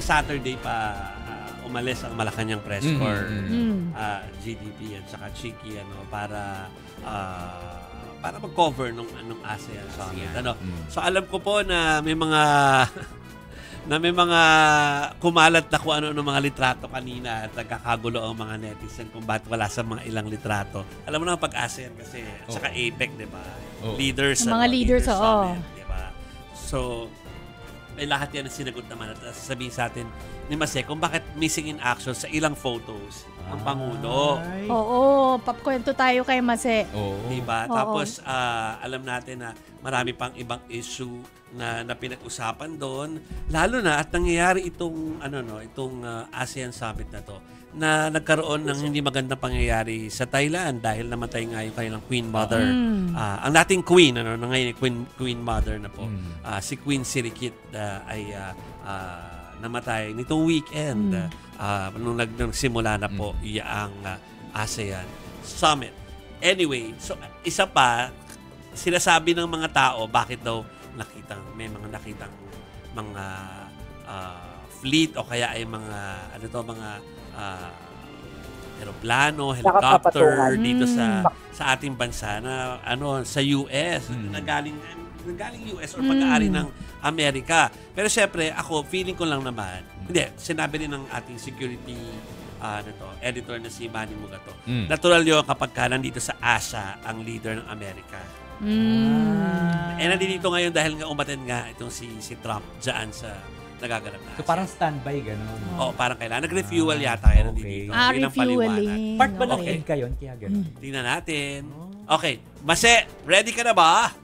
Saturday pa umalis ang Malacanang press corps, GDP at saka Chiki para mag-cover nung ASEAN Summit. So alam ko po na may mga kumalat na kung ano ng mga litrato kanina at nagkakagulo ang mga netizen kung bakit wala sa mga ilang litrato. Alam mo na pag-ASEAN kasi at saka APEC, di ba? Leaders. Mga leaders, summit, di ba? So, lahat yan ang sinagot naman at sasabihin sa atin ni Mase kung bakit missing in action sa ilang photos ang Pangulo. Oo, papkwento tayo kay Mase. Diba? Tapos, alam natin na marami pang ibang issue na pinag-usapan doon. Lalo na at nangyayari itong ASEAN Summit na to na nagkaroon ng hindi magandang pangyayari sa Thailand dahil namatay nga yung kanilang Queen Mother. Ang dating Queen, ngayon Queen Mother na po. Si Queen Sirikit ay namatay nitong weekend nung nagsimula na po ang ASEAN Summit. Anyway, so isa pa, sinasabi ng mga tao bakit daw may mga nakitang mga fleet o kaya ay mga aeroplano, helicopter dito sa ating bansa na sa US nanggaling US or pag-aari ng Amerika. Pero syempre ako feeling ko lang naman sinabi rin ng ating security editor na si Manny Mugato. Natural yun kapag nandito sa Asia ang leader ng Amerika. Nandito ngayon dahil nga umaten nga itong si Trump dyan sa nagaganap na. So parang standby gano'n. Oo, parang kailangan. Nag-refuel yata kaya nandito. Refueling. Part ba ng EDCA yun? Kaya gano'n. Tingnan natin. Okay. Mase, ready ka na ba?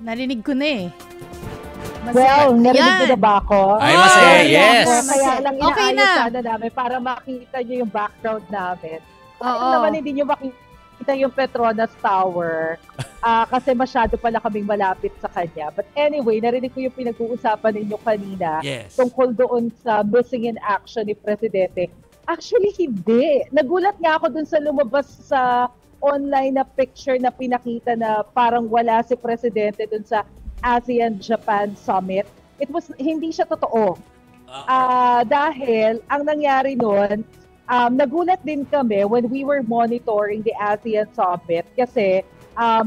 Narinig ko na narinig ko na ba ako? Ay, Mase, yes. Kaya lang Okay inaayos na. sana namin para makita nyo yung background namin. Kaya naman hindi nyo makita yung Petronas Tower kasi masyado pala kaming malapit sa kanya. But anyway, narinig ko yung pinag-uusapan ninyo kanina tungkol doon sa missing in action ni Presidente. Actually, hindi. Nagulat nga ako dun sa lumabas sa online na picture na pinakita na parang wala si Presidente dun sa ASEAN-Japan Summit. Hindi siya totoo. Dahil ang nangyari nun, nagulat din kami when we were monitoring the ASEAN Summit kasi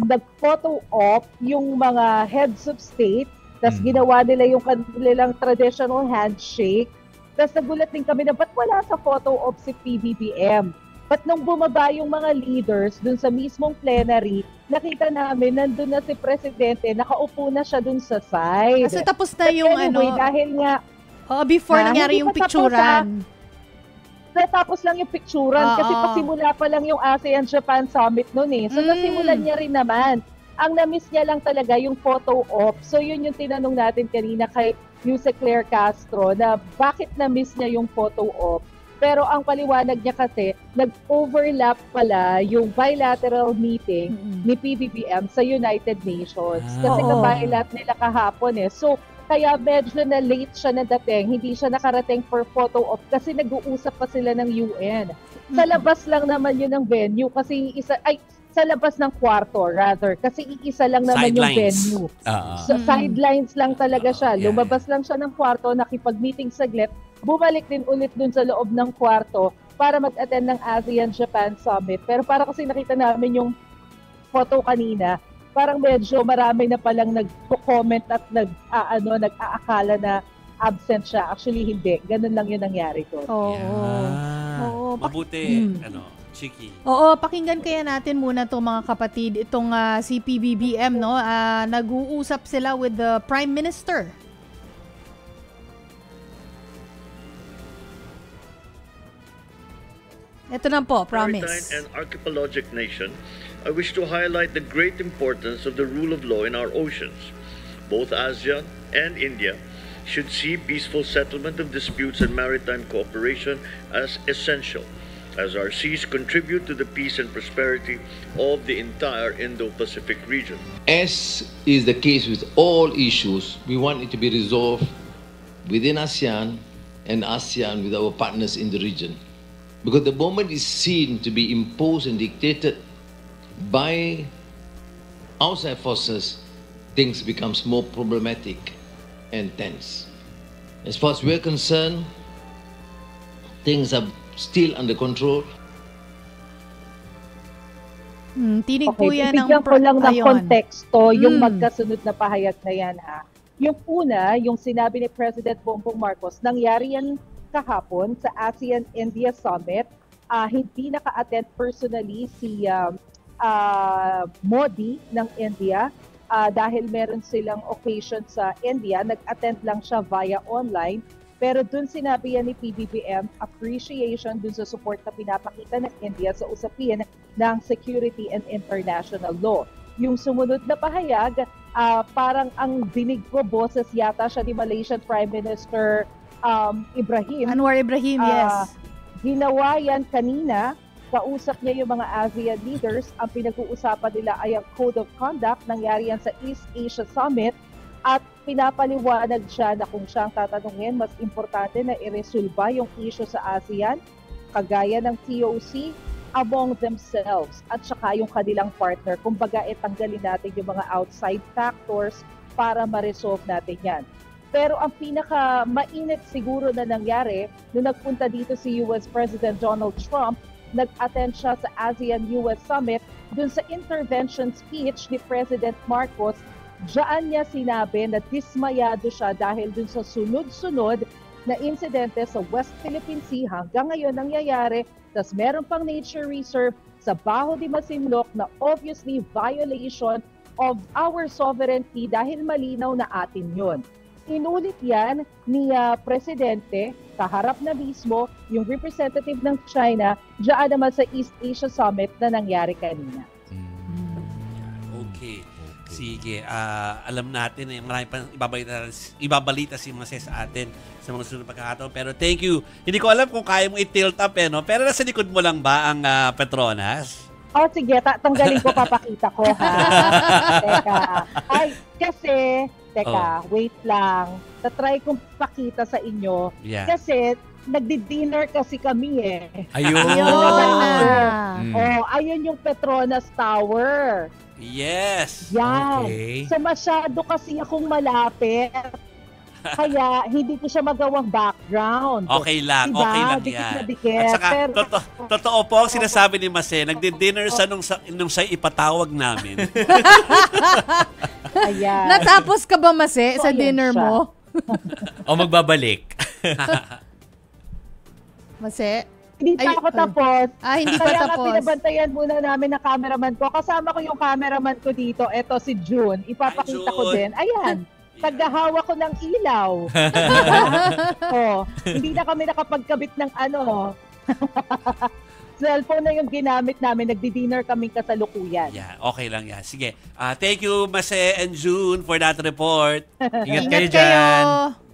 nag-photo op yung mga heads of state, tapos ginawa nila yung kanilang traditional handshake. Tapos nagulat din kami na ba't wala sa photo op si PBBM? But nung bumaba yung mga leaders dun sa mismong plenary, nakita namin nandun na si Presidente, nakaupo na siya dun sa side. Kasi tapos na yung dahil nga before nangyari yung picturean. Tapos lang yung picturean kasi pasimula pa lang yung ASEAN-Japan Summit noon So nasimulan niya rin naman. Ang na-miss niya lang talaga yung photo op. So yun yung tinanong natin kanina kay Yuse Claire Castro na bakit na-miss niya yung photo op. Pero ang paliwanag niya kasi, nag-overlap pala yung bilateral meeting ni PBBM sa United Nations. Kasi ka-bilat nila kahapon So, kaya medyo na late siya nadating. Hindi siya nakarating for photo op kasi nag-uusap pa sila ng UN. Sa labas lang naman yun ng venue kasi sa labas ng kwarto rather kasi iisa lang naman yung venue. So, sidelines lang talaga siya. Lumabas lang siya ng kwarto, nakipag-meeting saglit, bumalik din ulit dun sa loob ng kwarto para mag-attend ng ASEAN-Japan Summit. Pero para kasi nakita namin yung photo kanina, parang medyo marami na palang nag-comment at nag-aakala na absent siya. Actually, hindi. Ganun lang yung nangyari ko. Mabuti, Chiki. Oo, pakinggan kaya natin muna itong mga kapatid. Itong si PBBM, nag-uusap sila with the Prime Minister. Ito na po, promise. Maritime and archipelagic nation, I wish to highlight the great importance of the rule of law in our oceans. Both ASEAN and India should see peaceful settlement of disputes and maritime cooperation as essential, as our seas contribute to the peace and prosperity of the entire Indo-Pacific region. As is the case with all issues, we want it to be resolved within ASEAN and ASEAN with our partners in the region. Because the moment is seen to be imposed and dictated by outside forces, things becomes more problematic and tense. As far as we're concerned, things are still under control. Tinig po Okay, yan bibigyan ko lang ng ayun. konteksto yung Mm. magkasunod na pahayag na yan ha. Yung una, yung sinabi ni President Bongbong Marcos, nangyari yan kahapon sa ASEAN-India Summit. Hindi naka-attend personally si Modi ng India dahil meron silang occasion sa India. Nag-attend lang siya via online. Pero dun sinabi yan ni PBBM, appreciation dun sa support na pinapakita ng India sa usapin ng security and international law. Yung sumunod na pahayag, parang ang dinig ko, boses yata siya ni Malaysian Prime Minister Ibrahim. Anwar Ibrahim, yes. Ginawa yan kanina, kausap niya yung mga ASEAN leaders. Ang pinag-uusapan nila ay ang Code of Conduct, nangyari yan sa East Asia Summit, at pinapaliwanag siya na kung siyang tatanungin, mas importante na iresolba yung issue sa ASEAN, kagaya ng TOC, among themselves at saka yung kanilang partner. Kumbaga, tanggalin natin yung mga outside factors para ma-resolve natin yan. Pero ang pinaka-mainit siguro na nangyari, nung nagpunta dito si US President Donald Trump, nag-attend siya sa ASEAN-US Summit, dun sa intervention speech ni President Marcos, diyan niya sinabi na dismayado siya dahil dun sa sunod-sunod na insidente sa West Philippine Sea hanggang ngayon nangyayari. Tas meron pang nature reserve sa Bajo de Masinloc na obviously violation of our sovereignty dahil malinaw na atin yun. Inulit yan ni Presidente, kaharap na mismo yung representative ng China diyan naman sa East Asia Summit na nangyari kanina. Okay. Sige, alam natin na marami pang ibabalita si Mase sa atin sa mga sunod pagkakataon. Pero thank you. Hindi ko alam kung kaya mo i-tilt up no? Pero nasa likod mo lang ba ang Petronas? Sige, tanggalin ko, papakita ko ha. Teka. Wait lang. Tatry kong pakita sa inyo. Yeah. Kasi nagdi-dinner kasi kami eh. Ayun. Ayun yung Petronas Tower. Yes. Yan. Okay. So masyado kasi akong malapit. Kaya hindi ko siya magawang background. Okay lang, Diba? okay lang Dikit yan. na dikit. At saka, Pero- totoo po ang sinasabi ni Mase, nagdi-dinner sa nung siya ipatawag namin. Ayan. Natapos ka ba, Mase, So, sa ayan dinner siya. mo? O magbabalik. Mase? Hindi pa Ay, ako tapos. Hindi pa Kaya nga tapos. pinabantayan muna namin ng cameraman ko. Kasama ko yung cameraman ko dito. Eto si June. Ipapakita Hi, ko June. din. Ayan. Tagahawa ko ng ilaw. Hindi na kami nakapagkabit ng cellphone na yung ginamit namin. Nagdi-dinner kaming kasalukuyan. Yeah, okay lang yan. Sige. Thank you, Mase and June, for that report. Ingat Ingat kayo dyan. kayo.